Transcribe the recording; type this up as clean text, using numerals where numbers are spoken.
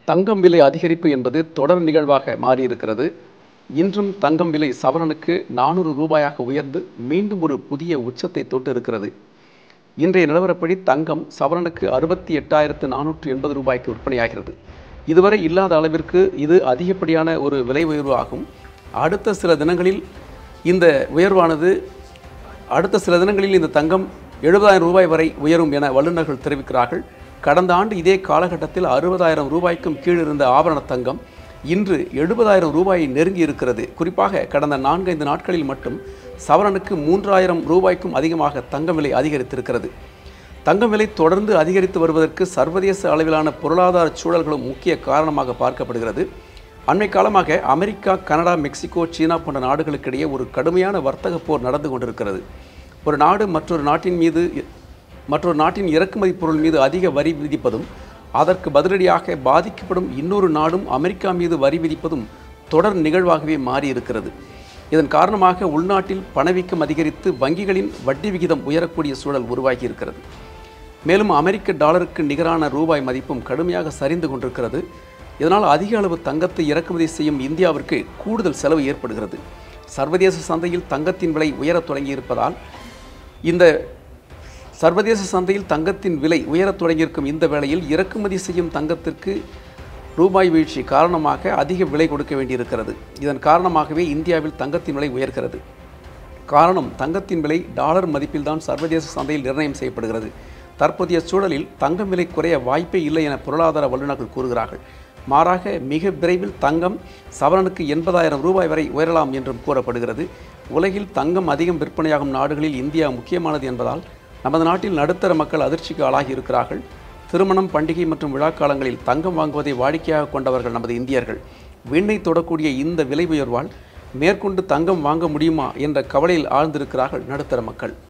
தங்கம் விலை அதிகரிப்பு என்பது தொடர் நிகழ்வாக மாறியிருக்கிறது. இன்றும் தங்கம் விலை சவரனுக்கு ரூ. 400 உயர்ந்து மீண்டும் ஒரு புதிய உச்சத்தை தொட்டு இருக்கிறது. இன்றைய நிலவரப்படி தங்கம் சவரனுக்கு ரூ. 68,480 விற்பனையாகிறது. இதுவரை இல்லாத அளவிற்கு இது அதிகப்படியான ஒரு விலை உயர்வு ஆகும். அடுத்த சில தினங்களில் இந்த தங்கம் ரூ. 70,000 வரை உயரும் என வல்லுநர்கள் தெரிவிக்கிறார்கள். கடந்த ஆண்டு இதே காலகட்டத்தில் ரூ. 60,000க்கும் கீழ் இருந்த ஆபரண தங்கம் இன்று ரூ. 70,000 நெருங்கி இருக்கிறது. குறிப்பாக கடந்த 4-5 நாட்களில் மட்டும் சவரனுக்கு ரூ. 3,000க்கும் அதிகமாக தங்கம் விலை அதிகரித்திருக்கிறது. தங்கம் விலை தொடர்ந்து அதிகரித்து வருவதற்கு சர்வதேச அளவிலான பொருளாதார சூழல்களும் முக்கிய காரணமாக பார்க்கப்படுகிறது. அண்மை காலமாக அமெரிக்கா, கனடா, மெக்சிகோ, சீனா போன்ற நாடுகளுக்கிடையே ஒரு கடுமையான வர்த்தக போர் நடந்து கொண்டிருக்கிறது. ஒரு நாடு மற்றொரு நாட்டின் இறக்குமதி பொருள் மீது அதிக வரி விதிப்பதும், அதற்கு பதிலடியாக பாதிக்கப்படும் இன்னொரு நாடும் அமெரிக்கா மீது வரி விதிப்பதும் தொடர் நிகழ்வாகவே மாறியிருக்கிறது. இதன் காரணமாக உள்நாட்டில் பணவீக்கம் அதிகரித்து வங்கிகளின் வட்டி விகிதம் உயரக்கூடிய சூழல் உருவாகி இருக்கிறது. மேலும் அமெரிக்க டாலருக்கு நிகரான ரூபாய் மதிப்பும் கடுமையாக சரிந்து கொண்டிருக்கிறது. இதனால் அதிக அளவு தங்கத்தை இறக்குமதி செய்யும் இந்தியாவிற்கு கூடுதல் செலவு ஏற்படுகிறது. சர்வதேச சந்தையில் தங்கத்தின் விலை உயரத் தொடங்கியிருப்பதால் இந்த வேளையில் இறக்குமதி செய்யும் தங்கத்திற்கு ரூபாய் வீழ்ச்சி காரணமாக அதிக விலை கொடுக்க வேண்டியிருக்கிறது. இதன் காரணமாகவே இந்தியாவில் தங்கத்தின் விலை உயர்கிறது. காரணம், தங்கத்தின் விலை டாலர் மதிப்பில்தான் சர்வதேச சந்தையில் நிர்ணயம் செய்யப்படுகிறது. தற்போதைய சூழலில் தங்கம் விலை குறைய வாய்ப்பே இல்லை என பொருளாதார வல்லுநர்கள் கூறுகிறார்கள். மாறாக மிக விரைவில் தங்கம் சவரனுக்கு ரூ. 80,000 வரை உயரலாம் என்றும் கூறப்படுகிறது. உலகில் தங்கம் அதிகம் விற்பனையாகும் நாடுகளில் இந்தியா முக்கியமானது என்பதால் நமது நாட்டில் நடுத்தர மக்கள் அதிர்ச்சிக்கு ஆளாகி இருக்கிறார்கள். திருமணம், பண்டிகை மற்றும் விழாக்காலங்களில் தங்கம் வாங்குவதை வாடிக்கையாக கொண்டவர்கள் நமது இந்தியர்கள். விண்ணை தொடக்கூடிய இந்த விலை உயர்வால் மேற்கொண்டு தங்கம் வாங்க முடியுமா என்ற கவலையில் ஆழ்ந்திருக்கிறார்கள் நடுத்தர மக்கள்.